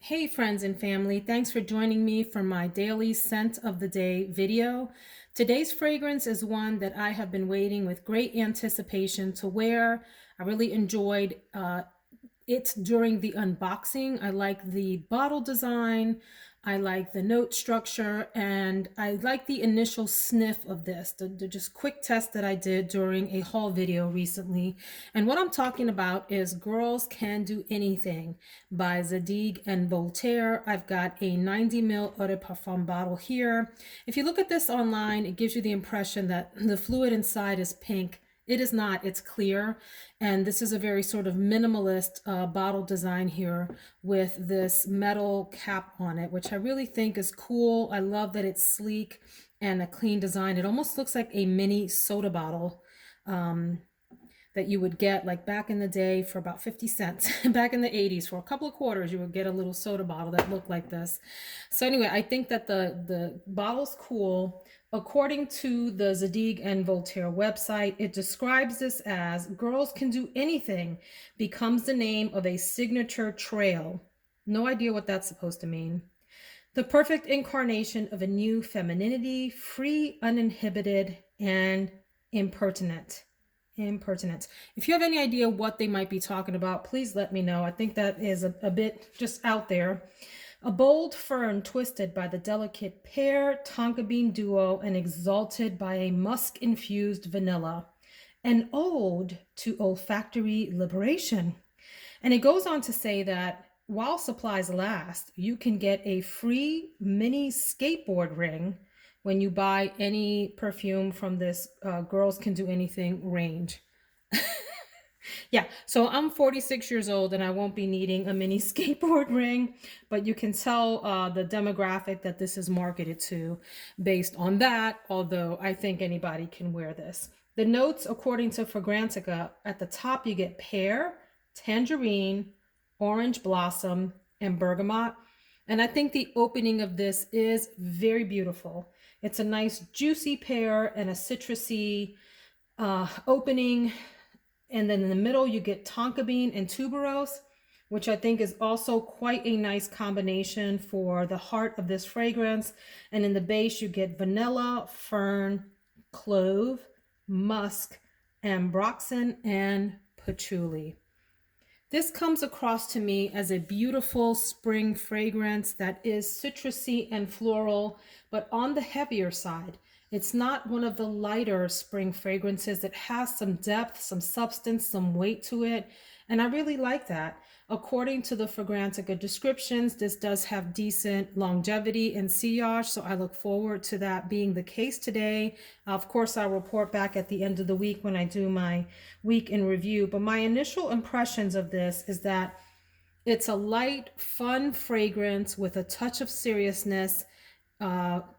Hey friends and family, thanks for joining me for my daily scent of the day video. Today's fragrance is one that I have been waiting with great anticipation to wear. I really enjoyed it during the unboxing. I like the bottle design, I like the note structure, and I like the initial sniff of this, the just quick test that I did during a haul video recently. And what I'm talking about is Girls Can Do Anything by Zadig and Voltaire. I've got a 90 ml eau de parfum bottle here. If you look at this online, it gives you the impression that the fluid inside is pink. It is not, it's clear. And this is a very sort of minimalist bottle design here with this metal cap on it, which I really think is cool. I love that it's sleek and a clean design. It almost looks like a mini soda bottle that you would get like back in the day for about 50 cents. Back in the 80s, for a couple of quarters, you would get a little soda bottle that looked like this. So anyway, I think that the bottle's cool. According to the Zadig and Voltaire website, it describes this as Girls Can Do Anything becomes the name of a signature trail. No idea what that's supposed to mean. The perfect incarnation of a new femininity, free, uninhibited, and impertinent. If you have any idea what they might be talking about, please let me know. I think that is a bit just out there. A bold fern twisted by the delicate pear tonka bean duo and exalted by a musk-infused vanilla. An ode to olfactory liberation. And it goes on to say that while supplies last, you can get a free mini skateboard ring when you buy any perfume from this Girls Can Do Anything range. Yeah, so I'm 46 years old and I won't be needing a mini skateboard ring, but you can tell the demographic that this is marketed to based on that, although I think anybody can wear this. The notes, according to Fragrantica, at the top you get pear, tangerine, orange blossom, and bergamot. And I think the opening of this is very beautiful. It's a nice juicy pear and a citrusy opening. And then in the middle, you get tonka bean and tuberose, which I think is also quite a nice combination for the heart of this fragrance. And in the base, you get vanilla, fern, clove, musk, ambroxan, and patchouli. This comes across to me as a beautiful spring fragrance that is citrusy and floral, but on the heavier side. It's not one of the lighter spring fragrances. It has some depth, some substance, some weight to it, and I really like that. According to the Fragrantica descriptions, this does have decent longevity and sillage, so I look forward to that being the case today. Of course, I'll report back at the end of the week when I do my week in review, but my initial impressions of this is that it's a light, fun fragrance with a touch of seriousness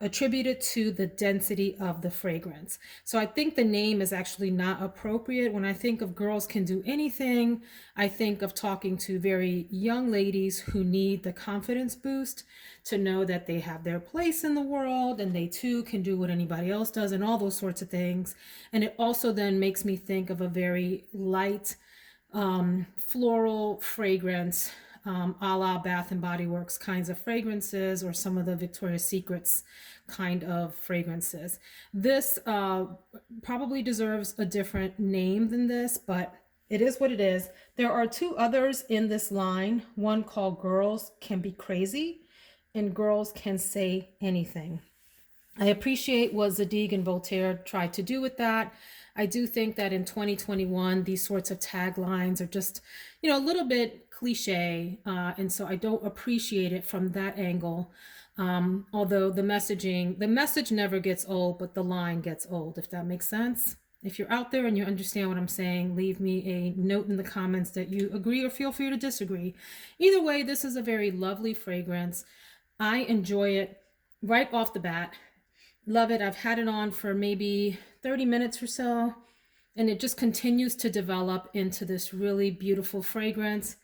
attributed to the density of the fragrance. So I think the name is actually not appropriate. When I think of Girls Can Do Anything, I think of talking to very young ladies who need the confidence boost to know that they have their place in the world and they too can do what anybody else does and all those sorts of things. And it also then makes me think of a very light floral fragrance, a la Bath and Body Works kinds of fragrances or some of the Victoria's Secrets kind of fragrances. This probably deserves a different name than this, but it is what it is. There are two others in this line, one called Girls Can Be Crazy and Girls Can Say Anything. I appreciate what Zadig and Voltaire tried to do with that. I do think that in 2021, these sorts of taglines are just, a little bit cliche. And so I don't appreciate it from that angle. Although the message never gets old, but the line gets old, if that makes sense. If you're out there and you understand what I'm saying, leave me a note in the comments that you agree or feel free to disagree. Either way, this is a very lovely fragrance. I enjoy it right off the bat. Love it. I've had it on for maybe 30 minutes or so, and it just continues to develop into this really beautiful fragrance.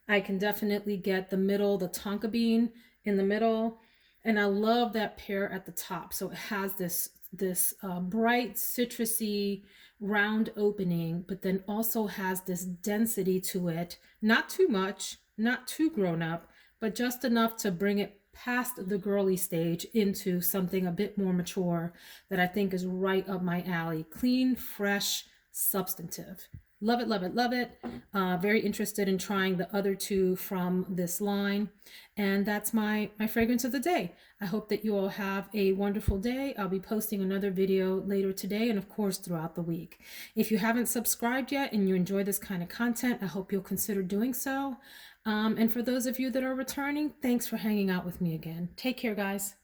I can definitely get the middle, the tonka bean in the middle, and I love that pear at the top. So it has this bright, citrusy, round opening, but then also has this density to it. Not too much, not too grown up, but just enough to bring it past the girly stage into something a bit more mature that I think is right up my alley. Clean, fresh, substantive. Love it, love it, love it. Very interested in trying the other two from this line. And that's my fragrance of the day. I hope that you all have a wonderful day. I'll be posting another video later today and of course throughout the week. If you haven't subscribed yet and you enjoy this kind of content, I hope you'll consider doing so. And for those of you that are returning, thanks for hanging out with me again. Take care, guys.